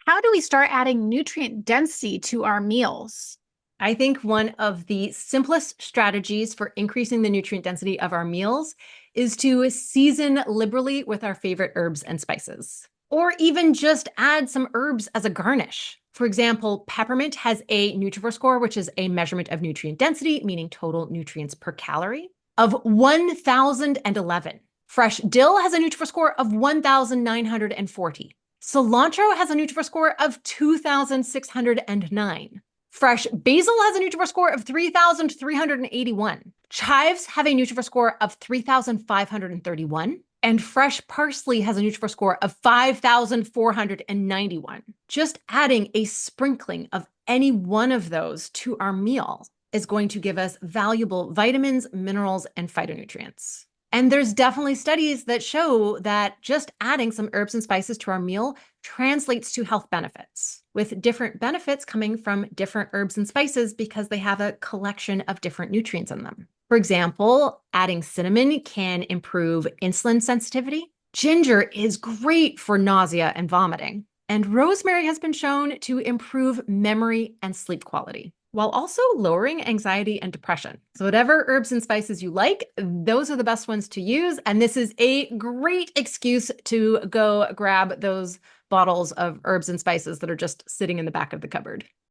How do we start adding nutrient density to our meals? I think one of the simplest strategies for increasing the nutrient density of our meals is to season liberally with our favorite herbs and spices, or even just add some herbs as a garnish. For example, peppermint has a Nutrivore score, which is a measurement of nutrient density, meaning total nutrients per calorie, of 1,011. Fresh dill has a Nutrivore score of 1,940. Cilantro has a Nutrivore score of 2,609. Fresh basil has a Nutrivore score of 3,381. Chives have a Nutrivore score of 3,531. And fresh parsley has a Nutrivore score of 5,491. Just adding a sprinkling of any one of those to our meal is going to give us valuable vitamins, minerals, and phytonutrients. And there's definitely studies that show that just adding some herbs and spices to our meal translates to health benefits, with different benefits coming from different herbs and spices because they have a collection of different nutrients in them. For example, adding cinnamon can improve insulin sensitivity. Ginger is great for nausea and vomiting. And rosemary has been shown to improve memory and sleep quality, while also lowering anxiety and depression. So whatever herbs and spices you like, those are the best ones to use. And this is a great excuse to go grab those bottles of herbs and spices that are just sitting in the back of the cupboard.